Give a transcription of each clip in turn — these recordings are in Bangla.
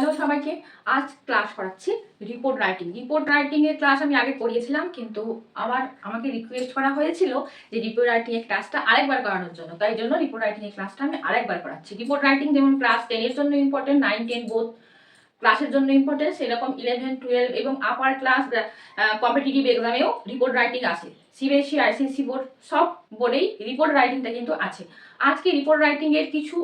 হ্যালো সবাইকে। আজ ক্লাস করাচ্ছি রিপোর্ট রাইটিং। রিপোর্ট রাইটিং এর ক্লাস আমি আগে করিয়েছিলাম, কিন্তু আবার আমাকে রিকোয়েস্ট করা হয়েছিল যে রিপোর্ট রাইটিং এর ক্লাসটা আরেকবার করানোর জন্য, তাই জন্য রিপোর্ট রাইটিং এর ক্লাসটা আমি আরেকবার করাচ্ছি। রিপোর্ট রাইটিং যেমন ক্লাস 10 এর জন্য ইম্পর্টেন্ট, 9, 10 বোথ ক্লাসের জন্য ইম্পর্টেন্ট, সেরকম 11, 12 এবং আপার ক্লাস কম্পিটিটিভ এক্সামেও রিপোর্ট রাইটিং আছে। সিবিএসসি, আইসিএসসি বোর্ড সব বোর্ডেই রিপোর্ট রাইটিংটা কিন্তু আছে। আজকে রিপোর্ট রাইটিং এর কিছু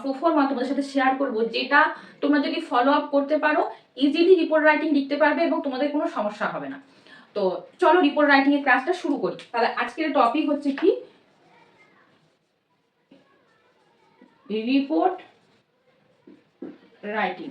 প্রোফর্মা তোমাদের সাথে শেয়ার করবো, যেটা তোমরা যদি ফলো আপ করতে পারো ইজিলি রিপোর্ট রাইটিং লিখতে পারবে এবং তোমাদের কোনো সমস্যা হবে না। তো চলো রিপোর্ট রাইটিং এর ক্লাসটা শুরু করি। তাহলে আজকের টপিক হচ্ছে কি, রিপোর্ট রাইটিং।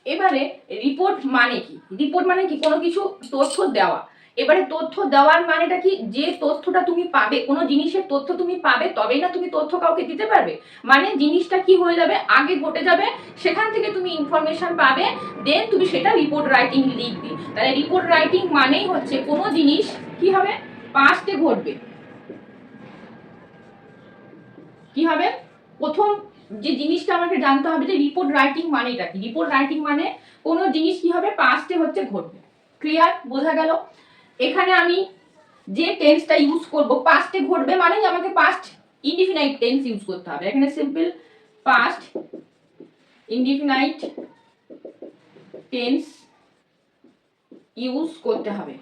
এবারে রিপোর্ট মানে কি? রিপোর্ট মানে কি? কোনো কিছু তথ্য দেওয়া। এবারে তথ্য দেওয়ার মানেটা কি? যে তথ্যটা তুমি পাবে, কোনো জিনিসের তথ্য তুমি পাবে তবেই না তুমি তথ্য কাউকে দিতে পারবে। মানে জিনিসটা কি হয়ে যাবে, আগে ঘটে যাবে, সেখান থেকে তুমি ইনফরমেশন পাবে, দেন তুমি সেটা রিপোর্ট রাইটিং লিখবে। তাহলে রিপোর্ট রাইটিং মানেই হচ্ছে কোনো জিনিস কি হবে, পাস্টে ঘটবে। কি হবে? প্রথম যে জিনিসটা আমাকে জানতে হবে যে রিপোর্ট রাইটিং মানেটা কি। রিপোর্ট রাইটিং মানে কোনো জিনিস কি হবে, পাস্টে হচ্ছে ঘটবে। ক্লিয়ার? বোঝা গেল? এখানে আমি যে টেন্সটা ইউজ করব, পাস্টে ঘটবে মানে আমাকে পাস্ট ইনডিফিনাইট টেন্স ইউজ করতে হবে। এখানে simple past indefinite tense use করতে হবে।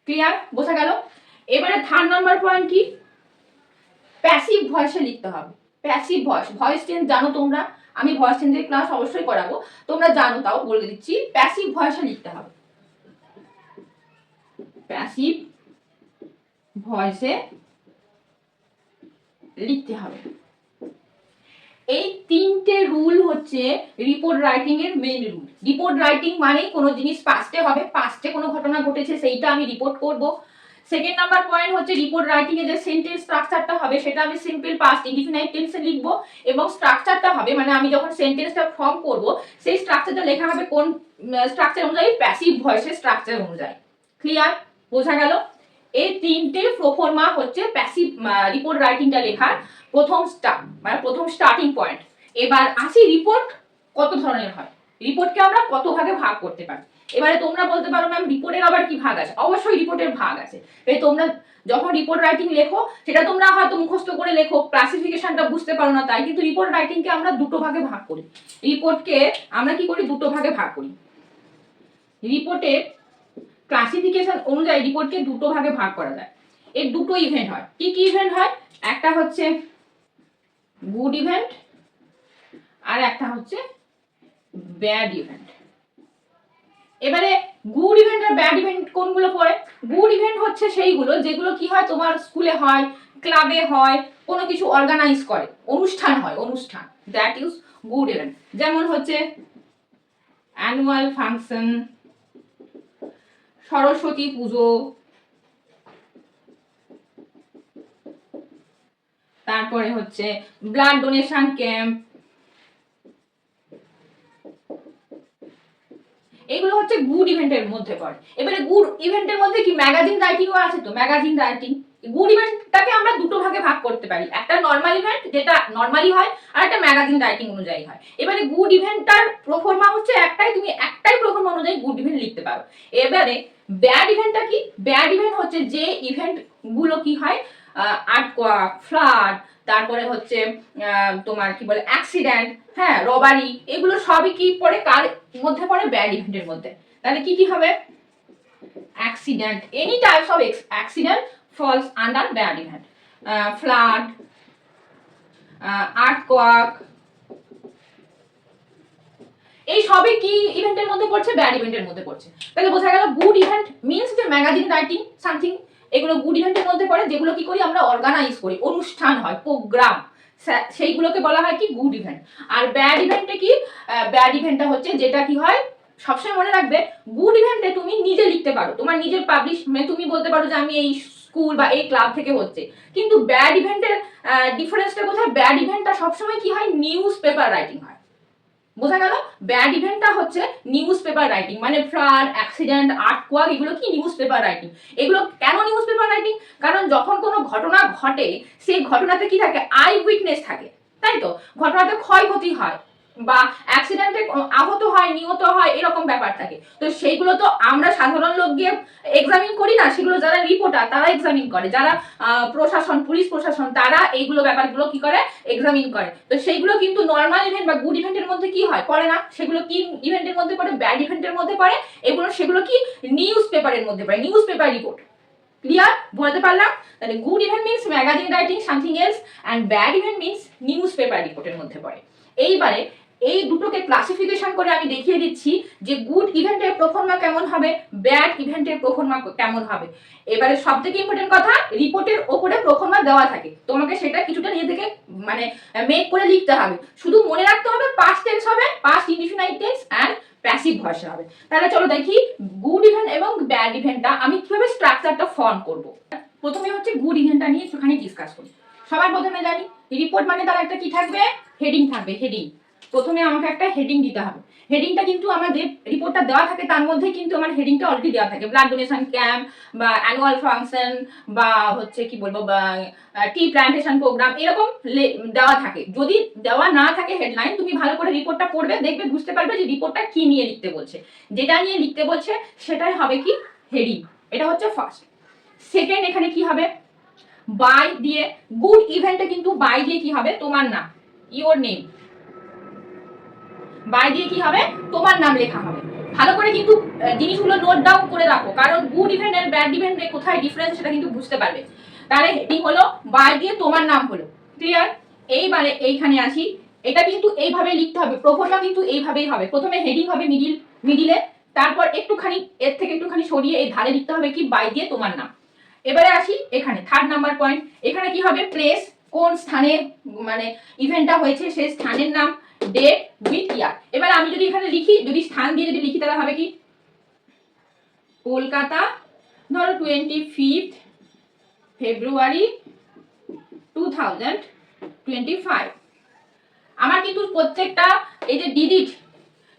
ক্লিয়ার? বোঝা গেল? এবারে থার্ড নাম্বার পয়েন্ট কি, প্যাসিভ ভয়েসে লিখতে হবে। প্যাসিভ ভয়েস, ভয়েস টেন্স জানো তোমরা, আমি ভয়েস টেন্সের ক্লাস অবশ্যই করাবো, তোমরা জানো, তাও বলে দিচ্ছি। প্যাসিভ ভয়েসে লিখতে হবে, প্যাসিভ ভয়েসে লিখতে হবে। এই তিনটে রুল হচ্ছে রিপোর্ট রাইটিং এর মেইন রুল। রিপোর্ট রাইটিং মানে কোনো জিনিস পাস্টে হবে, পাস্টে কোনো ঘটনা ঘটেছে সেইটা আমি রিপোর্ট করব। সেকেন্ড নাম্বার পয়েন্ট হচ্ছে রিপোর্ট রাইটিং এ যে সেন্টেন্স স্ট্রাকচারটা হবে সেটা আমি সিম্পল পাস্ট ইনডিফিনাইট টেন্সে লিখবো, এবং স্ট্রাকচারটা হবে মানে আমি যখন সেন্টেন্সটা ফর্ম করব সেই স্ট্রাকচারটা লেখা হবে কোন স্ট্রাকচার অনুযায়ী, প্যাসিভ ভয়েসের স্ট্রাকচার অনুযায়ী। ক্লিয়ার? বোঝা গেল? এই তিনটে প্রোফর্মা হচ্ছে প্যাসিভ রিপোর্ট রাইটিংটা লেখার প্রথম স্টার্টিং পয়েন্ট। এবার আসি রিপোর্ট কত ধরনের হয়, রিপোর্টকে আমরা কত ভাগে ভাগ করতে পারি। এবারে তোমরা বলতে পারো ম্যাম রিপোর্টের আবার কি ভাগ আছে? অবশ্যই রিপোর্টের ভাগ আছে। তোমরা যখন রিপোর্ট রাইটিং লেখো সেটা তোমরা হয়তো মুখস্থ করে লেখো, ক্লাসিফিকেশনটা বুঝতে পারো না তাই, কিন্তু রিপোর্ট রাইটিংকে আমরা দুটো ভাগে ভাগ করি। রিপোর্টকে আমরা কি করি, দুটো ভাগে ভাগ করি। রিপোর্টের ক্লাসিফিকেশন অনুযায়ী রিপোর্টকে দুটো ভাগে ভাগ করা যায়। এর দুটো ইভেন্ট হয়। কি কি ইভেন্ট হয়? একটা হচ্ছে গুড ইভেন্ট আর একটা হচ্ছে ব্যাড ইভেন্ট। এবারে গুড ইভেন্ট আর ব্যাড ইভেন্ট কোনগুলো পড়ে? গুড ইভেন্ট হচ্ছে সেইগুলো যেগুলো কি হয়, তোমার স্কুলে হয়, ক্লাবে হয়, কোনো কিছু অর্গানাইজ করে, অনুষ্ঠান হয়, অনুষ্ঠান, দ্যাট ইজ গুড ইভেন্ট। যেমন হচ্ছে অ্যানুয়াল ফাংশন, সরস্বতী পুজো, তারপরে হচ্ছে ব্লাড ডোনেশন ক্যাম্প, এগুলো হচ্ছে গুড ইভেন্টের মধ্যে পড়ে। এবারে গুড ইভেন্টের মধ্যে কি ম্যাগাজিন রাইটিংও আছে, তো ম্যাগাজিন রাইটিং। গুড ইভেন্টটাকে আমরা দুটো ভাগে ভাগ করতে পারি, একটা নর্মাল ইভেন্ট যেটা নর্মালি হয়, আর একটা ম্যাগাজিন রাইটিং অনুযায়ী হয়। এবারে গুড ইভেন্টটার প্রোফর্মা হচ্ছে একটাই, তুমি একটাই প্রোফর্মা অনুযায়ী গুড ইভেন্ট লিখতে পারো। এবারে ব্যাড ইভেন্টটা কি? ব্যাড ইভেন্ট হচ্ছে যে ইভেন্ট গুলো কি হয়, আর্থকোয়াক, ফ্লাড, তারপরে হচ্ছে তোমার কি বলে অ্যাক্সিডেন্ট, হ্যাঁ, রবারি, এগুলো সবই কি পড়ে, কার মধ্যে পড়ে? ব্যাড ইভেন্টের মধ্যে। তাহলে কি কি হবে? Accident, any types of accident false under bad event. Flood, earthquake, এই সবই কি ইভেন্টের মধ্যে পড়ছে? ব্যাড ইভেন্টের মধ্যে পড়ছে। তাহলে বোঝা গেল গুড ইভেন্ট মিন্স যে ম্যাগাজিন রাইটিং সামথিং, এগুলো গুড ইভেন্টের মধ্যে পড়ে, যেগুলো কি করি আমরা, অর্গানাইজ করি, অনুষ্ঠান হয়, প্রোগ্রাম, সেইগুলোকে বলা হয় কি গুড ইভেন্ট। আর ব্যাড ইভেন্টে কি, ব্যাড ইভেন্টটা হচ্ছে যেটা কি হয়, সবসময় মনে রাখবে, গুড ইভেন্টে তুমি নিজে লিখতে পারো, তোমার নিজের পাবলিশ, মানে তুমি বলতে পারো যে আমি এই স্কুল বা এই ক্লাব থেকে হচ্ছে। কিন্তু ব্যাড ইভেন্টের ডিফারেন্সটা কোথায়? ব্যাড ইভেন্টটা সবসময় কি হয়, নিউজ পেপার রাইটিং হয়। বোঝা গেল? ব্যাড ইভেন্টটা হচ্ছে নিউজ পেপার রাইটিং, মানে ফ্লাড, অ্যাক্সিডেন্ট, আর্থকোয়াক, এগুলো কি নিউজ পেপার রাইটিং। এগুলো কেন নিউজ পেপার রাইটিং? কারণ যখন কোনো ঘটনা ঘটে সেই ঘটনাতে কি থাকে, আই উইটনেস থাকে, তাই তো? ঘটনাতে ক্ষয়ক্ষতি হয় বা অ্যাক্সিডেন্টে আহত হয়, নিহত হয়, এরকম ব্যাপার থাকে। তো সেইগুলো তো আমরা সাধারণ লোক গিয়ে এক্সামিন করি না, সেগুলো যারা রিপোর্টার তারা এক্সামিন করে, যারা প্রশাসন, পুলিশ প্রশাসন, তারা এইগুলো ব্যাপারগুলো কি করে, এক্সামিন করে। তো সেইগুলো কিন্তু নর্মাল ইভেন্ট বা গুড ইভেন্টের মধ্যে কি হয়, পড়ে না। সেগুলো কি ইভেন্টের মধ্যে পড়ে, ব্যাড ইভেন্টের মধ্যে পড়ে। এগুলো সেগুলো কি নিউজ পেপারের মধ্যে পড়ে, নিউজ পেপার রিপোর্ট। ক্লিয়ার? বলতে পারলাম? তাহলে good event means magazine writing something else, and bad event means news paper রিপোর্টের মধ্যে পড়ে। এইবারে এই দুটোকে ক্লাসিফিকেশন করে আমি দেখিয়ে দিচ্ছি যে গুড ইভেন্টের প্রোফর্মা কেমন হবে, ব্যাড ইভেন্টের প্রোফর্মা কেমন হবে। এবারে সবথেকে ইম্পর্টেন্ট কথা, রিপোর্টের ওপরে প্রোফর্মা দেওয়া থাকে, তোমাকে সেটা কিছুটা নিজে থেকে মানে মেক করে লিখতে হবে। শুধু মনে রাখতে হবে পাস্ট টেন্স হবে, past indefinite tense and passive ভয়েসে হবে। তাহলে চলো দেখি গুড ইভেন্ট এবং ব্যাড ইভেন্টটা আমি কিভাবে স্ট্রাকচারটা ফর্ম করব। প্রথমে হচ্ছে গুড ইভেন্টটা নিয়ে একটুখানি ডিসকাস করি। সবার প্রথমে জানি রিপোর্ট মানে তার একটা কি থাকবে, হেডিং থাকবে। হেডিং, প্রথমে আমাকে একটা হেডিং দিতে হবে। হেডিংটা কিন্তু আমার যে রিপোর্টটা দেওয়া থাকে তার মধ্যে কিন্তু আমার হেডিংটা অলরেডি দেওয়া থাকে, ব্লাড ডোনেশন ক্যাম্প বা অ্যানুয়াল ফাংশন বা হচ্ছে কি বলবো বা টি প্ল্যান্টেশন প্রোগ্রাম, এরকম দেওয়া থাকে। যদি দেওয়া না থাকে হেডলাইন, তুমি ভালো করে রিপোর্টটা পড়বে, দেখবে বুঝতে পারবে যে রিপোর্টটা কি নিয়ে লিখতে বলছে। যেটা নিয়ে লিখতে বলছে সেটাই হবে কি হেডিং। এটা হচ্ছে ফার্স্ট। সেকেন্ড, এখানে কি হবে, বাই দিয়ে, গুড ইভেন্টে কিন্তু বাই দিয়ে কি হবে, তোমার নাম, ইওর নেম। বাই দিয়ে কি হবে, তোমার নাম লেখা হবে। ভালো করে কিন্তু জিনিসগুলো নোট ডাউন করে রাখো, কারণ গুড ইভেন্ট আর ব্যাড ইভেন্টে কোথায় ডিফারেন্স সেটা কিন্তু বুঝতে পারবে। তাহলে হেডিং হলো বাই দিয়ে তোমার নাম হলো। ক্লিয়ার? এইবারে এইখানে আসি, এটা কিন্তু এইভাবে লিখতে হবে, প্রোফর্মা কিন্তু এইভাবেই হবে। প্রথমে হেডিং হবে মিডিলে, তারপর একটুখানি এর থেকে একটুখানি সরিয়ে এই ধারে লিখতে হবে কি বাই দিয়ে তোমার নাম। এবারে আসি এখানে থার্ড নাম্বার পয়েন্ট, এখানে কি হবে, প্লেস, কোন স্থানে মানে ইভেন্টটা হয়েছে সেই স্থানের নাম, ডেট উইথ ইয়ার। এবার আমি যদি এখানে লিখি, যদি স্থান দিয়ে যদি লিখি তাহলে হবে কি কলকাতা, ধরো 25 ফেব্রুয়ারি 2025। আমার কিন্তু প্রত্যেকটা এই যে ডিজিট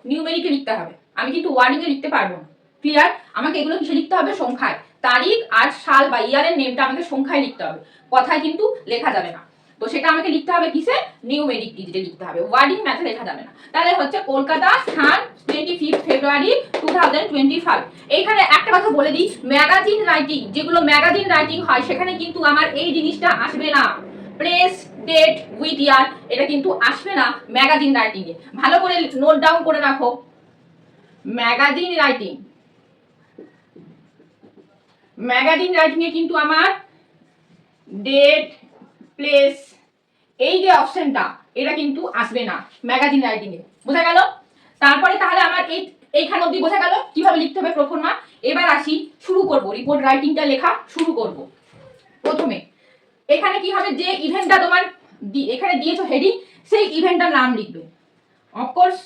নিউমেরিকে লিখতে হবে, আমি কিন্তু ওয়ার্ডিং এ লিখতে পারবো না। ক্লিয়ার? আমাকে এগুলো কিসে লিখতে হবে, সংখ্যায়। তারিখ আর সাল বা ইয়ারের নেমটা আমাকে সংখ্যায় লিখতে হবে, কথায় কিন্তু লেখা যাবে না। তো সেটা আমাকে লিখতে হবে কিসে, নিউমেরিক ডিজিটে লিখতে হবে, ওয়ার্ডিং ম্যাথে লেখা যাবে না। তাহলে হচ্ছে কলকাতা, স্থান 25 ফেব্রুয়ারি 2025। এইখানে একটা কথা বলে দিই, ম্যাগাজিন রাইটিং, যেগুলো ম্যাগাজিন রাইটিং হয় সেখানে কিন্তু আমার এই জিনিসটা আসবে না, প্লেস ডেট উইথ ইয়ার, এটা কিন্তু আসবে না ম্যাগাজিন রাইটিং এ। ভালো করে নোট ডাউন করে রাখো, ম্যাগাজিন রাইটিং, ম্যাগাজিন রাইটিং এ কিন্তু আমার ডেট, প্লেস, এই যে অপশনটা এটা কিন্তু আসবে না ম্যাগাজিন রাইটিং এ। বোঝা গেল? তারপরে তাহলে আমার এইখানে অবধি বোঝা গেল কিভাবে লিখতে হবে প্রোফর্মা। এবার আসি, শুরু করব, রিপোর্ট রাইটিংটা লেখা শুরু করব। প্রথমে এখানে কি হবে, যে ইভেন্টটা তোমার এখানে দিয়েছো হেডিং, সেই ইভেন্টটার নাম লিখবে। Of course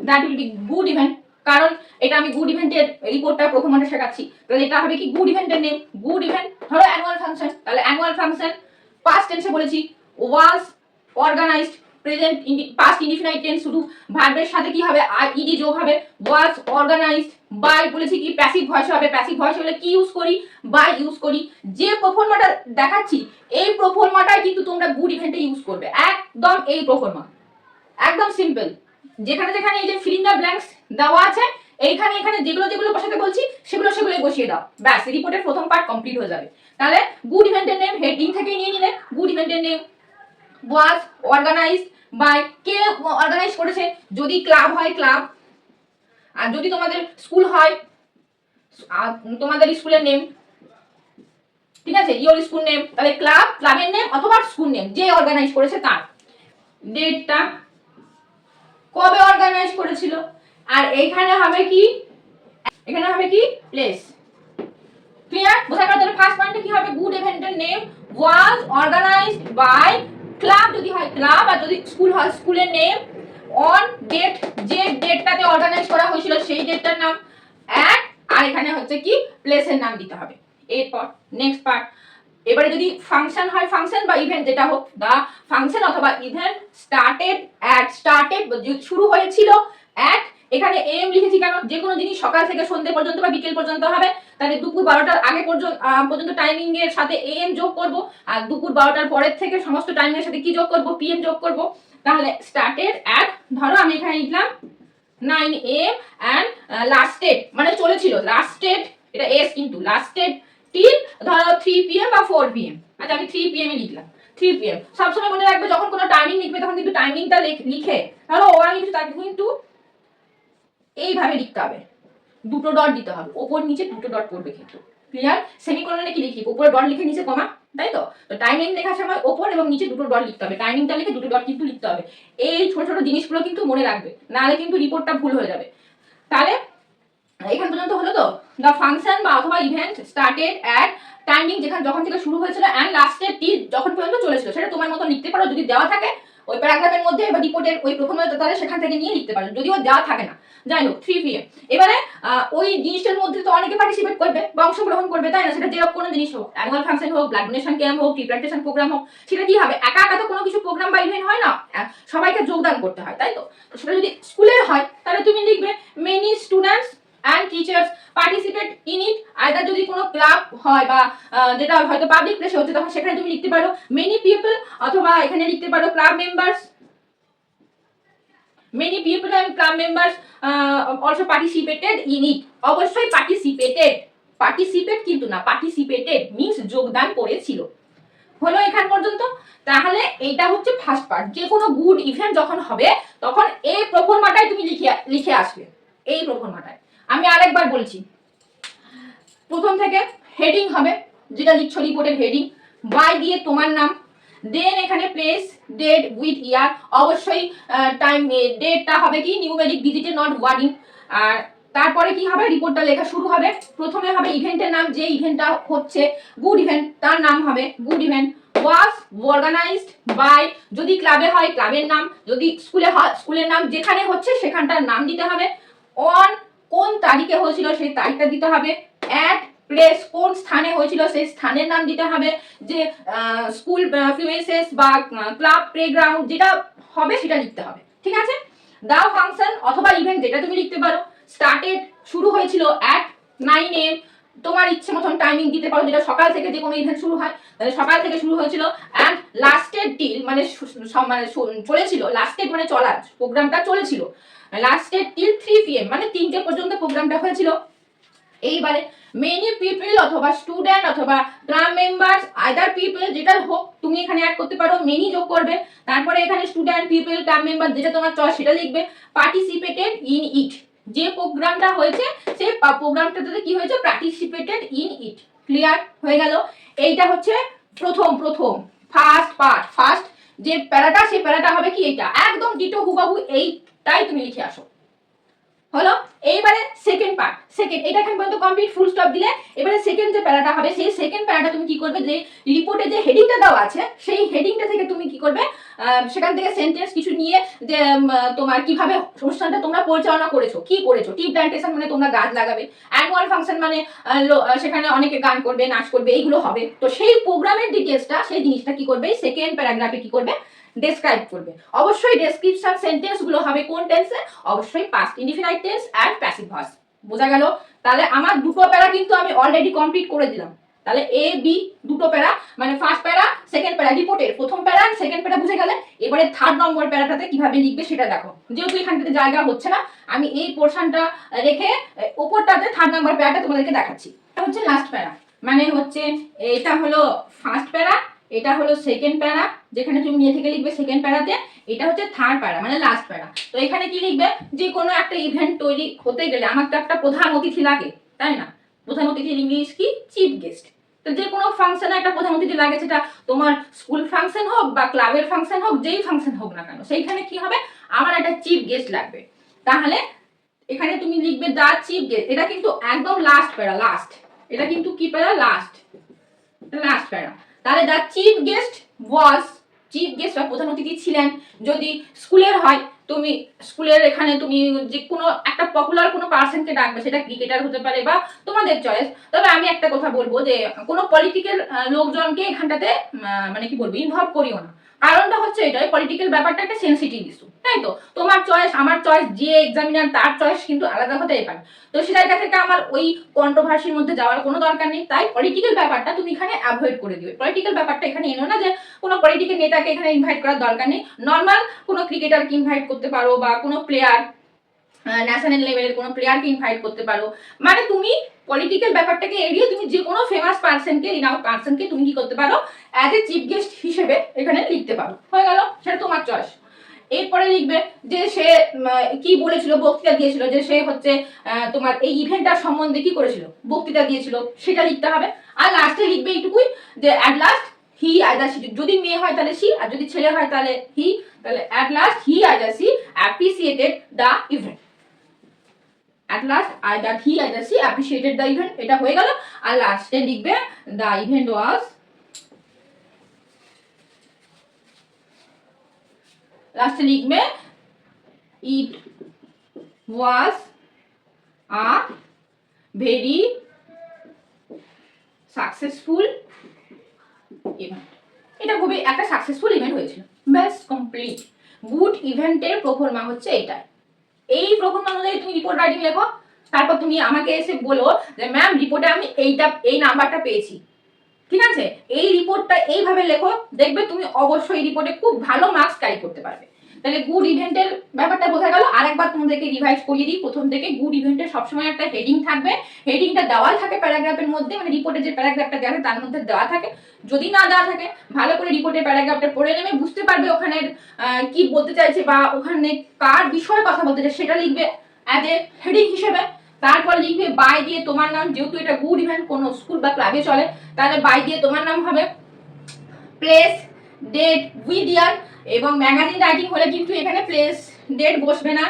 that will be good event, কারণ এটা আমি গুড ইভেন্টের রিপোর্টটা প্রথমটা শেখাচ্ছি। তাহলে এটা হবে কি গুড ইভেন্টের নেম, গুড ইভেন্ট। ধরো অ্যানুয়াল ফাংশন, তাহলে অ্যানুয়াল ফাংশন পাস্ট টেন্সে বলেছি was organised, present past indefinite tense শুধু ভার্বের সাথে কি হবে ইডি যোগ হবে, ওয়াজ অর্গানাইজড বাই, বলেছি কি প্যাসিভ ভয়েস হবে, প্যাসিভ ভয়েস হলে কি ইউজ করি, বাই ইউজ করি। যে প্রোফর্মাটা দেখাচ্ছি এই প্রোফর্মাটাই কিন্তু তোমরা গুড ইভেন্টে ইউজ করবে, একদম এই প্রোফর্মা, একদম সিম্পল। যেখানে যেখানে এই যে ফিল ইন দ্য ব্ল্যাঙ্কস দেওয়া আছে, এইখানে এখানে যেগুলো যেগুলো বসাতে বলছি সেগুলোই বসিয়ে দাও, ব্যাস রিপোর্টের প্রথম পার্ট কমপ্লিট হয়ে যাবে। তাহলে গুড ইভেন্টের নেম হেডিং থেকে নিয়ে নিলে, গুড ইভেন্টের নেম ওয়াজ অর্গানাইজড বাই, কে অর্গানাইজ করেছে, যদি ক্লাব হয় ক্লাব, আর যদি তোমাদের স্কুল হয় তোমাদের স্কুলের নেম, ঠিক আছে, ইওর স্কুল নেম, তাহলে ক্লাব, ক্লাবের নেম অথবা স্কুল নেম, যে অর্গানাইজ করেছে তার, ডেটটা কবে অর্গানাইজ করেছিল, আর এখানে হবে কি, এখানে হবে কি প্লেস। ক্লিয়ার? বোঝা গেল? তাহলে ফার্স্ট পয়েন্টে কি হবে, গুড ইভেন্টের name was organised by, club যদি হয় ক্লাব, আর যদি স্কুল হয় স্কুলের নেম, অন ডেট, যে ডেটটাতে অর্গানাইজ করা হয়েছিল সেই ডেটটার নাম, আর এখানে হচ্ছে কি প্লেসের নাম দিতে হবে। এরপর নেক্সট পার্ট, এবারে যদি ফাংশন হয়, ফাংশন বা ইভেন্ট যেটা হোক, দা ফাংশন অথবা ইভেন্ট স্টার্টেড শুরু হয়েছিল অ্যাট এখানে এম লিখেছি কেন, যে কোনো জিনিস সকাল থেকে সন্ধ্যে পর্যন্ত বা বিকেল পর্যন্ত হবে, তাহলে দুপুর 12টার আগে পর্যন্ত টাইমিং এর সাথে এম যোগ করব, আর দুপুর 12টার পরের থেকে সমস্ত টাইমিং এর সাথে কি যোগ করব, পিএম যোগ করব। তাহলে স্টার্টেড অ্যাট, ধরো আমি এখানে লিখলাম 9 AM অ্যান্ড লাস্টেড মানে চলেছিল, লাস্টেড এটা এস কিন্তু লাস্টেড টিল ধরো 3 PM বা 4 PM। আচ্ছা আমি 3 PM এ লিখলাম, 3 PM। সবসময় মনে রাখবে যখন কোনো টাইমিং লিখবে তখন কিন্তু টাইমিংটা লিখে ধরো ওরা লিখছে তাকে কিন্তু এইভাবে লিখতে হবে, দুটো ডট দিতে হবে, ওপর নিচে দুটো ডট পড়বে কিন্তু, ক্লিয়ার? সেমিকোলনে কি লিখি, উপরে ডট লিখে নিচে কমা, তাই তো? তো টাইমিং লেখার সময় ওপর এবং নিচে দুটো ডট লিখতে হবে, টাইমিংটা লিখে দুটো ডট কিন্তু লিখতে হবে। এই ছোট ছোট জিনিসগুলো কিন্তু মনে রাখবে, নাহলে কিন্তু রিপোর্টটা ভুল হয়ে যাবে। তাহলে এখান পর্যন্ত হলো তো, দ্য ফাংশন বা অথবা ইভেন্ট স্টার্টেড অ্যাট টাইমিং যখন থেকে শুরু হয়েছিল অ্যান্ড লাস্টেড টিল যখন পর্যন্ত চলেছিল, সেটা তোমার মতো লিখতে পারো যদি দেওয়া থাকে ওই প্যারাগ্রাফের মধ্যে বা রিপোর্টের ওই প্রথমে তাহলে সেখান থেকে নিয়ে লিখতে পারো, যদিও দেওয়া থাকে না। যাই হোক 3 PM। এবারে ওই জিনিসটার মধ্যে তো অনেকে পার্টিসিপেট করবে বা অংশগ্রহণ করবে, তাই না? সেটা যেরকম কোনো জিনিস হোক, অ্যানুয়াল ফাংশন হোক, ব্লাড ডোনেশন ক্যাম্প হোক, ট্রি প্ল্যান্টেশন প্রোগ্রাম হোক, সেটা কি হবে, একা একা তো কোনো কিছু প্রোগ্রাম বা ইভেন্ট হয় না, সবাইকে যোগদান করতে হয়, তাই তো? সেটা যদি স্কুলের হয় তাহলে তুমি লিখবে many students and teachers participate in it, either যদি কোনো ক্লাব হয় বা যেটা হয়তো পাবলিক প্লেসে হচ্ছে তখন সেখানে তুমি লিখতে পারো many people, অথবা এখানে লিখতে পারো club members, many people and club members also participated in it। অবশ্যই পার্টিসিপেট কিন্তু না, পার্টিসিপেটেড মিন্স যোগদান করেছিল। হলো এখান পর্যন্ত। তাহলে এইটা হচ্ছে ফার্স্ট পার্ট, যে কোনো গুড ইভেন্ট যখন হবে তখন এই প্রফর্মাটাই তুমি লিখে আসবে, এই প্রফর্মাটায়। আমি আরেকবার বলছি, প্রথম থেকে হেডিং হবে, যেটা লিখছো রিপোর্টের হেডিং, বাই দিয়ে তোমার নাম, দেন এখানে প্লেস, ডেট উইথ ইয়ার, অবশ্যই টাইম, ডেটটা হবে কি নিউমেরিক ডিজিটে, নট ওয়ার্ডিং। আর তারপরে কি হবে, রিপোর্টটা লেখা শুরু হবে, প্রথমে হবে ইভেন্টের নাম, যে ইভেন্টটা হচ্ছে গুড ইভেন্ট তার নাম হবে good event, was organised by, যদি ক্লাবে হয় ক্লাবের নাম, যদি স্কুলে হয় স্কুলের নাম, যেখানে হচ্ছে সেখানটার নাম দিতে হবে, অন কোন তারিখে হয়েছিল সেই তারিখটা দিতে হবে, অ্যাট প্লেস কোন স্থানে হয়েছিল সেই স্থানের নাম দিতে হবে, যে স্কুল প্রিমিসেস বা ক্লাব প্লেগ্রাউন্ড যেটা হবে সেটা লিখতে হবে, ঠিক আছে? দা ফাংশন অথবা ইভেন্ট যেটা তুমি লিখতে পারো, স্টার্টেড শুরু হয়েছিল অ্যাট 9 AM, তোমার ইচ্ছে মতন টাইমিং দিতে পারো, যেটা সকাল থেকে যে কোনো ইভেন্ট শুরু হয় তাহলে সকাল থেকে শুরু হয়েছিল, অ্যান্ড লাস্টেড টিল মানে চলেছিল, লাস্টেড মানে চলা, প্রোগ্রামটা চলেছিল, লাস্টেড টিল 3 PM মানে 3টে পর্যন্ত প্রোগ্রামটা হয়েছিল। এইবারে মেনি পিপল অথবা স্টুডেন্ট অথবা ক্লাব মেম্বার্স, আইদার পিপল যেটা হোক তুমি এখানে অ্যাড করতে পারো, মেনি যোগ করবে, তারপরে এখানে স্টুডেন্ট পিপল ক্লাব মেম্বার যেটা তোমার চয়েস সেটা লিখবে, পার্টিসিপেটেড ইন ইট, যে প্রোগ্রামটা হয়েছে সেই প্রোগ্রামটাতে কি হয়েছে, পার্টিসিপেটেড ইন ইট। ক্লিয়ার হয়ে গেল? এইটা হচ্ছে প্রথম ফার্স্ট পার্ট, ফার্স্ট যে প্যারাটা সেই প্যারাটা হবে কি এটা, একদম ডিটো হুবাহু এইটাই তুমি লিখে আসো। হলো? এইবারে সেকেন্ড পার্ট, এটা এখান পর্যন্ত কমপ্লিট, ফুল স্টপ দিলে এবারে সেকেন্ড যে প্যারাটা হবে সেই সেকেন্ড প্যারাটা তুমি কি করবে, যে রিপোর্টে যে হেডিংটা দেওয়া আছে সেই হেডিংটা থেকে তুমি কি করবে, সেখান থেকে সেন্টেন্স কিছু নিয়ে, যে তোমার কিভাবে অনুষ্ঠানটা তোমরা পরিচালনা করেছো, কি করেছো, টি প্ল্যান্টেশন মানে তোমরা গাছ লাগাবে, অ্যানুয়াল ফাংশন মানে সেখানে অনেকে গান করবে, নাচ করবে, এইগুলো হবে। তো সেই প্রোগ্রামের ডিটেলসটা, সেই জিনিসটা কি করবে সেকেন্ড প্যারাগ্রাফে কি করবে, ডেসক্রাইব করবে। অবশ্যই ডেসক্রিপশন সেন্টেন্স গুলো হবে কোন টেন্সে, অবশ্যই past indefinite tense and passive voice. বোঝা গেল? তাহলে আমার দুটো প্যারা কিন্তু আমি অলরেডি কমপ্লিট করে দিলাম। তাহলে এ বি দুটো প্যারা, মানে ফার্স্ট প্যারা সেকেন্ড প্যারা, রিপোর্টের প্রথম প্যারা আর সেকেন্ড প্যারা বুঝে গেলে, এবারে থার্ড নম্বর প্যারাটাতে কিভাবে লিখবে সেটা দেখো। যেহেতু এখানটাতে জায়গা হচ্ছে না, আমি এই পোর্শনটা রেখে উপরটাতে থার্ড নম্বর প্যারাটা তোমাদেরকে দেখাচ্ছি। এটা হচ্ছে লাস্ট প্যারা, মানে হচ্ছে এটা হলো ফার্স্ট প্যারা, এটা হলো সেকেন্ড প্যারা, যেখানে তুমি নিয়ে থেকে লিখবে সেকেন্ড প্যারাতে, এটা হচ্ছে থার্ড প্যারা মানে লাস্ট প্যারা। তো এখানে কি লিখবে, যে কোনো একটা ইভেন্ট তৈরি হতে গেলে আমার তো একটা প্রধান অতিথি লাগে, তাই না? প্রধান অতিথির ইংলিশ কি, চিফ গেস্ট। তো যে কোনো ফাংশনে একটা প্রধান অতিথি লাগে, সেটা তোমার স্কুল ফাংশন হোক বা ক্লাবের ফাংশন হোক, যেই ফাংশন হোক না কেন, সেইখানে কি হবে, আমার একটা চিফ গেস্ট লাগবে। তাহলে এখানে তুমি লিখবে দা চিফ গেস্ট, এটা কিন্তু একদম লাস্ট প্যারা, লাস্ট, এটা কিন্তু কি প্যারা, লাস্ট প্যারা। তাহলে the chief guest was, chief guest বা প্রধান অতিথি ছিলেন, যদি স্কুলের হয় তুমি স্কুলের এখানে তুমি যে কোনো একটা পপুলার কোনো পার্সনকে ডাকবে, সেটা ক্রিকেটার হতে পারে বা তোমাদের চয়েস। তবে আমি একটা কথা বলবো, যে কোনো পলিটিক্যাল লোকজনকে এখানটাতে মানে কি বলবো, ইনভলভ করিও না। কারণটা হচ্ছে এটাই, পলিটিক্যাল ব্যাপারটা একটা সেন্সিটিভ ইস্যু, তাই তাই তো? তোমার চয়েস আমার চয়েস, যে এক্সামিনার তার চয়েস কিন্তু আলাদা হতেই পারে। তো সেটার থেকে আমার ওই কন্ট্রোভার্সির মধ্যে যাওয়ার কোনো দরকার নেই। তাই পলিটিক্যাল ব্যাপারটা তুমি এখানে অ্যাভয়েড করে দিবে। পলিটিক্যাল ব্যাপারটা এখানে এনো না যে কোনো পলিটিক্যাল নেতাকে এখানে ইনভাইট করার দরকার নেই। নর্মাল কোনো ক্রিকেটারকে ইনভাইট করতে পারো বা কোনো প্লেয়ার, ন্যাশনাল লেভেলের কোনো প্লেয়ারকে ইনভাইট করতে পারো। মানে তুমি পলিটিক্যাল ব্যাপারটাকে এড়িয়ে তুমি যে কোনো ফেমাস পার্সনকে, রিনাউন্ড পার্সনকে তুমি কি করতে পারো, অ্যাজ এ চিফ গেস্ট হিসেবে এখানে লিখতে পারো। হয়ে গেল, সেটা তোমার চয়েস। এরপরে লিখবে যে সে কি বলেছিল, বক্তৃতা দিয়েছিল, যে সে হচ্ছে তোমার এই ইভেন্টটার সম্বন্ধে কি করেছিল, বক্তৃতা দিয়েছিল, সেটা লিখতে হবে। আর লাস্টে লিখবে এইটুকুই যে at last he either she, যদি মেয়ে হয় তাহলে সি, আর যদি ছেলে হয় তাহলে হি, তাহলে at last he either she appreciated the event. at last either he either she appreciated the event, এটা হয়ে গেল। আর লাস্টে লিখবে the event was, লাস্টে লিখবে it was a very successful event, এটা খুবই একটা সাকসেসফুল ইভেন্ট হয়েছিল। ব্যাস কমপ্লিট। গুড ইভেন্টের প্রফর্মা হচ্ছে এটা। এই প্রফর্মা অনুযায়ী তুমি রিপোর্ট রাইটিং লেখো। তারপর তুমি আমাকে এসে বলো যে ম্যাম রিপোর্টে আমি এই নাম্বারটা পেয়েছি, ঠিক আছে, এই রিপোর্টটা এইভাবে লেখো, দেখবে তুমি অবশ্যই রিপোর্টে খুব ভালো মার্কস ক্যারি করতে পারবে। তাহলে গুড ইভেন্টের ব্যাপারটা বোঝা গেল। আরেকবার তোমাদেরকে রিভাইজ করিয়ে দিই, প্রথম থেকে গুড ইভেন্টের সবসময় একটা হেডিং থাকবে। হেডিংটা দেওয়া থাকে প্যারাগ্রাফের মধ্যে, মানে রিপোর্টে যে প্যারাগ্রাফটা দেওয়া থাকে তার মধ্যে দেওয়া থাকে। যদি না দেওয়া থাকে ভালো করে রিপোর্টের প্যারাগ্রাফটা পড়ে নেবে, বুঝতে পারবে ওখানে কি বলতে চাইছে বা ওখানে কার বিষয়ে কথা বলতে চাইছে, সেটা লিখবে অ্যাজ এ হেডিং হিসেবে। তারপর লিখবে বাই দিয়ে তোমার নাম, যেহেতু এটা গুড ইভেন্ট কোনো স্কুল বা ক্লাবে চলে, তাহলে বাই দিয়ে তোমার নাম হবে, প্লেস, ডেট, উইথ ইয়ার, এবং ম্যাগাজিন রাইটিং হলে কিন্তু এখানে প্লেস ডেট বসবে না।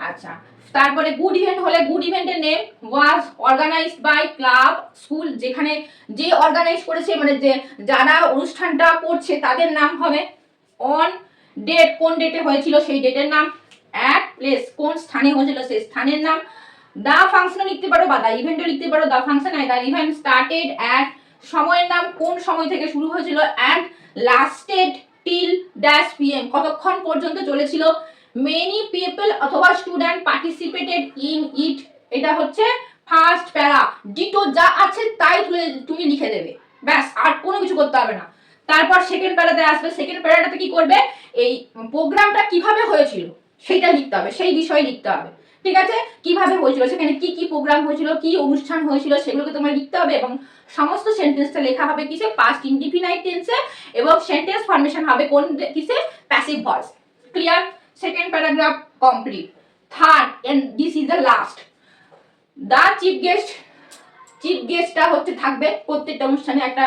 আচ্ছা, তারপরে গুড ইভেন্ট হলে গুড ইভেন্টের name was organised by club, school, যেখানে যে অর্গানাইজ করেছে মানে যে যারা অনুষ্ঠানটা করছে তাদের নাম হবে। অন ডেট, কোন ডেটে হয়েছিল সেই ডেটের নাম। অ্যাট প্লেস, কোন স্থানে হয়েছিল সেই স্থানের নাম। দা ফাংশনও লিখতে পারো বা দা ইভেন্টও লিখতে পারো। The function I the event started at, সময়ের নাম কোন সময় থেকে শুরু হয়েছিল। And lasted till dash PM, কতক্ষণ পর্যন্ত চলেছিল। মেনি পিপল অথবা স্টুডেন্ট পার্টিসিপেটেড ইন ইট, এটা হচ্ছে ফার্স্ট প্যারা। ডিটো যা আছে তাই তুমি লিখে দেবে, ব্যাস, আর কোনো কিছু করতে হবে না। তারপর সেকেন্ড প্যারাতে আসবে। সেকেন্ড প্যারাটাতে কি করবে, এই প্রোগ্রামটা কিভাবে হয়েছিল সেটা লিখতে হবে, সেই বিষয়ে লিখতে হবে, ঠিক আছে, কিভাবে হয়েছিল, সেখানে কি কি প্রোগ্রাম হয়েছিল, কি অনুষ্ঠান হয়েছিল, সেগুলোকে তোমার লিখতে হবে। এবং সমস্ত সেন্টেন্সটা লেখা হবে কিসে, পাস্ট ইনডিফিনাইট টেন্সে, এবং সেন্টেন্স ফরমেশন হবে কোন কিসে, passive voice. Clear? Second paragraph complete. Third and this is the last, the chief guest. Chief গেস্টটা হচ্ছে থাকবে প্রত্যেকটা অনুষ্ঠানে, একটা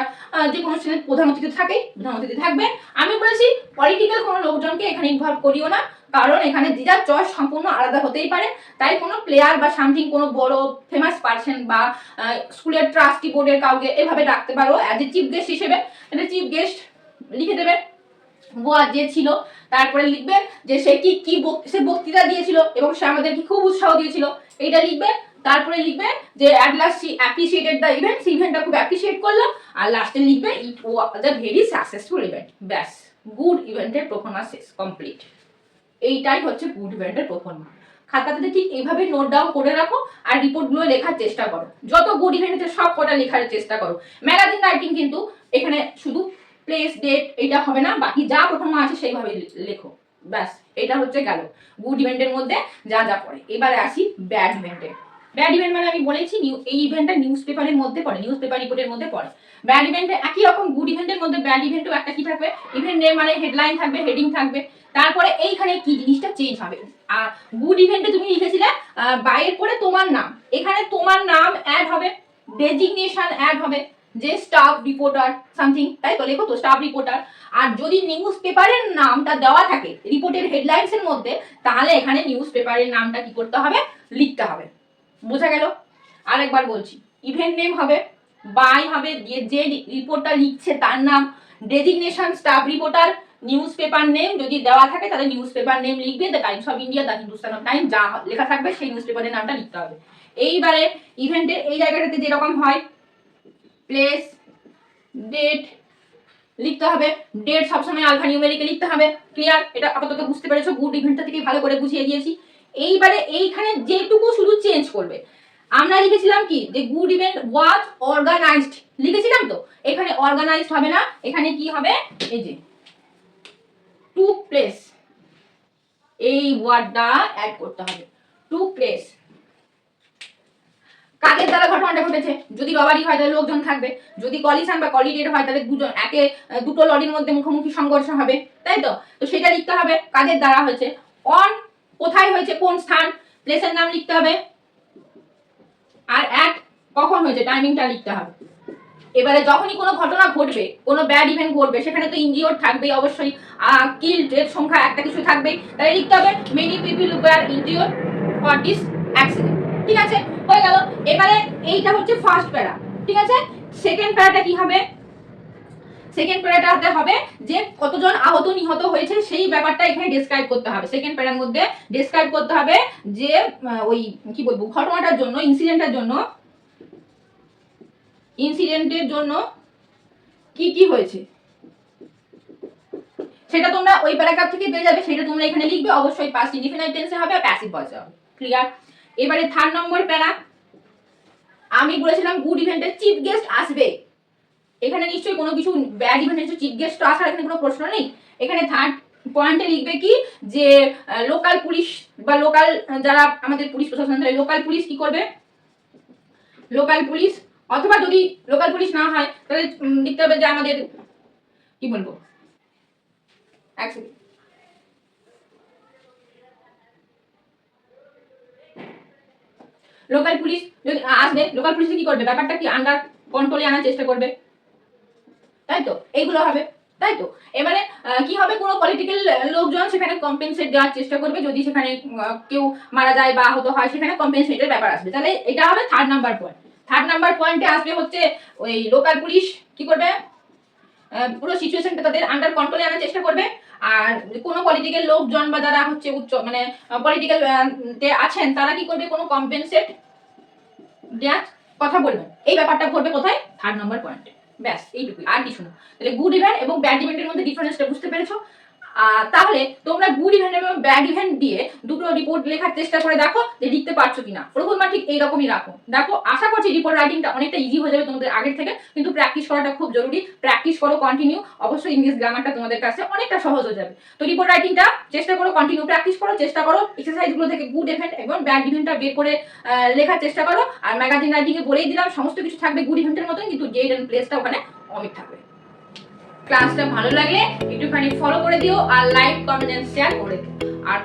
যে কোনো অনুষ্ঠানে প্রধান অতিথি থাকে, প্রধান অতিথি থাকবে। আমি বলেছি পলিটিক্যাল কোনো লোকজনকে এখানে ইনভলভ করিও না, কারণ এখানে যে যার চয়েস সম্পূর্ণ আলাদা হতেই পারে। তাই কোনো প্লেয়ার বা সামথিং কোনো বড় ফেমাস পার্সন বা স্কুলের ট্রাস্টি বোর্ডের কাউকে এভাবে ডাকতে পারো অ্যাজ এ চিফ গেস্ট হিসেবে। এটা চিফ গেস্ট লিখে দেবে, গোয়া যে ছিল। তারপরে লিখবে যে সে কি কি সে বক্তৃতা দিয়েছিল এবং সে আমাদেরকে খুব উৎসাহ দিয়েছিল, এইটা লিখবে। তারপরে লিখবে যে at last she appreciated the event, ইভেন্টটা খুব অ্যাপ্রিসিয়েট করলো। আর লাস্টে লিখবে ইট ওয়াজ আ ভেরি সাকসেসফুল ইভেন্ট। ব্যাস, গুড ইভেন্টের পারফরম্যান্স শেষ, কমপ্লিট। এইটাই হচ্ছে গুড ইভেন্টের পারফরম্যান্স। খাতাতে ঠিক এইভাবে নোট ডাউন করে রাখো আর রিপোর্টগুলো লেখার চেষ্টা করো। যত গুড ইভেন্ট আছে সব কটা লেখার চেষ্টা করো। ম্যাগাজিন রাইটিং কিন্তু এখানে শুধু প্লেস ডেট এটা হবে না, বাকি যা পারফরম্যান্স আছে সেইভাবে লেখো। ব্যাস, এটা হচ্ছে গেল গুড ইভেন্টের মধ্যে যা যা পড়ে। এবারে আসি ব্যাড ইভেন্টে। ব্যাড ইভেন্ট মানে আমি বলেছি এই ইভেন্টটা নিউজ পেপারের মধ্যে পড়ে, নিউজ পেপার রিপোর্টের মধ্যে পড়ে। ব্যাড ইভেন্টে একই রকম গুড ইভেন্টের মধ্যে ব্যাড ইভেন্টও একটা কি থাকবে, ইভেন্ট নেম মানে হেডলাইন থাকবে, হেডিং থাকবে। তারপরে এইখানে কি জিনিসটা চেঞ্জ হবে, গুড ইভেন্টে তুমি লিখেছিলে বাইরের পরে তোমার নাম, এখানে তোমার নাম অ্যাড হবে, ডেজিগনেশন অ্যাড হবে, যে স্টাফ রিপোর্টার সামথিং, তাই তো লেখো তো স্টাফ রিপোর্টার। আর যদি নিউজ পেপারের নামটা দেওয়া থাকে রিপোর্টের হেডলাইন্স এর মধ্যে, তাহলে এখানে নিউজ পেপারের নামটা কি করতে হবে, লিখতে হবে। বোঝা গেল? আরেকবার বলছি, ইভেন্ট নেম হবে, বাই হবে, যে রিপোর্টটা লিখছে তার নাম, designation staff reporter, news paper name যদি দেওয়া থাকে তাহলে নিউজ পেপার নেম লিখবে, the Times of India, the Hindustan of time, যা লেখা থাকবে সেই নিউজ পেপারের নামটা লিখতে হবে। এইবারে ইভেন্টের এই জায়গাটাতে যেরকম হয়, প্লেস, ডেট, লিখতে হবে, ডেট সবসময় আলফা নিউমেরিকে লিখতে হবে। ক্লিয়ার? এটা আপাতত বুঝতে পেরেছো, গুড ইভেন্টটা থেকে ভালো করে বুঝিয়ে দিয়েছি। এইবারে এইখানে যেটুকু শুধু চেঞ্জ করবে, আমরা লিখেছিলাম কি যে গুড ইভেন্ট ওয়াজ অর্গানাইজড, লিখেছিলাম তো, এখানে অর্গানাইজড হবে না, এখানে কি হবে, এই যে টুক প্লেস, এই ওয়ার্ডটা অ্যাড করতে হবে, টুক প্লেস। কাদের দ্বারা ঘটনাটা ঘটেছে? যদি রবারি হয় তাহলে লোকজন থাকবে, যদি কলিশন বা কলিডেড হয় তাহলে দুটো লরির মধ্যে মুখোমুখি সংঘর্ষ হবে, তাই তো? তো সেটা লিখতে হবে কাদের দ্বারা হয়েছে। অন, কোথায় হয়েছে, কোন স্থান, প্লেসের নাম লিখতে হবে। আর অ্যাট, কখন হয়েছে, টাইমিংটা লিখতে হবে। এবারে যখনই কোনো ঘটনা ঘটবে, কোনো ব্যাড ইভেন্ট ঘটবে, সেখানে তো ইনজিওর্ড থাকবেই অবশ্যই, কিল্ড এর সংখ্যা একটা কিছু থাকবেই, তাই লিখতে হবে many people were injured for this accident. ঠিক আছে, হয়ে গেল। এবারে এইটা হচ্ছে ফার্স্ট প্যারা, ঠিক আছে। সেকেন্ড প্যারাটা কি হবে? সেকেন্ড প্যারাটাতে হবে যে কতজন আহত নিহত হয়েছে সেই ব্যাপারটা এখানে ডেসক্রাইব করতে হবে। সেকেন্ড প্যারার মধ্যে ডেসক্রাইব করতে হবে যে ওই কি বলবো, ঘটনাটার জন্য, ইনসিডেন্টের জন্য কি কি হয়েছে সেটা তোমরা ওই প্যারাগ্রাফ থেকে পেয়ে যাবে, সেটা তোমরা এখানে লিখবে। অবশ্যই পাস্ট ইনডিফিনাইট টেন্সে হবে আর প্যাসিভ ভয়েসে হবে। ক্লিয়ার? এবারে থার্ড নম্বর প্যারা, আমি বলেছিলাম গুড ইভেন্টে চিফ গেস্ট আসবে, এখানে নিশ্চয়ই কোনো কিছু ব্যাড ইভেন্টে চিফ গেস্ট আসার এখানে কোনো প্রশ্ন নেই। এখানে থার্ড পয়েন্টে লিখবে কি যে লোকাল পুলিশ বা লোকাল যারা আমাদের পুলিশ প্রশাসন, তাহলে লোকাল পুলিশ কি করবে, লোকাল পুলিশ, অথবা যদি লোকাল পুলিশ না হয় তাহলে লিখতে হবে যে আমাদের কি বলবো, লোকাল পুলিশ যদি আসবে, লোকাল পুলিশ কি করবে, ব্যাপারটা কি আন্ডার কন্ট্রোলে আনার চেষ্টা করবে, তাই তো? এইগুলো হবে, তাই তো? এবারে কি হবে, কোনো পলিটিক্যাল লোকজন সেখানে কম্পেনসেট দেওয়ার চেষ্টা করবে, যদি সেখানে কেউ মারা যায় বা আহত হয় সেখানে কম্পেনসেটের ব্যাপার আসবে, তাহলে এটা হবে third number point. Third number পয়েন্টে আসবে হচ্ছে ওই লোকাল পুলিশ কি করবে, পুরো সিচুয়েশনটা তাদের আন্ডার কন্ট্রোলে আনার চেষ্টা করবে। আর কোনো পলিটিক্যাল লোকজন বা যারা হচ্ছে উচ্চ মানে পলিটিক্যাল আছেন তারা কি করবে, কোনো কম্পেনসেট দেওয়ার কথা বলবেন। এই ব্যাপারটা ঘটবে কোথায়, থার্ড নাম্বার পয়েন্টে। ব্যাস এইটুকুই, আর কিছু না। তাহলে গুড ইভেন্ট এবং ব্যাড ইভেন্টের মধ্যে ডিফারেন্সটা বুঝতে পেরেছো? তাহলে তোমরা গুড ইভেন্ট এবং ব্যাড ইভেন্ট দিয়ে দুটো রিপোর্ট লেখার চেষ্টা করে দেখো যে লিখতে পারছো কিনা। প্রথমবার ঠিক এইরকমই দেখো, আশা করছি রিপোর্ট রাইটিংটা অনেকটা ইজি হয়ে যাবে তোমাদের আগের থেকে, কিন্তু প্র্যাকটিস করাটা খুব জরুরি। প্র্যাকটিস করো কন্টিনিউ, অবশ্যই ইংলিশ গ্রামারটা তোমাদের কাছে অনেকটা সহজ হয়ে যাবে। তো রিপোর্ট রাইটিংটা চেষ্টা করো, কন্টিনিউ প্র্যাকটিস করো, চেষ্টা করো এক্সারসাইজগুলো থেকে গুড ইভেন্ট এবং ব্যাড ইভেন্টটা বের করে লেখার চেষ্টা করো। আর ম্যাগাজিন রাইটিং এ বলেই দিলাম সমস্ত কিছু থাকবে গুড ইভেন্টের মতন, কিন্তু ডেট এন্ড প্লেসটা ওখানে অমিট থাকবে। ক্লাসটা ভালো লাগলে একটুখানি ফলো করে দিও আর লাইক, কমেন্ট এন্ড শেয়ার করে দিও। আর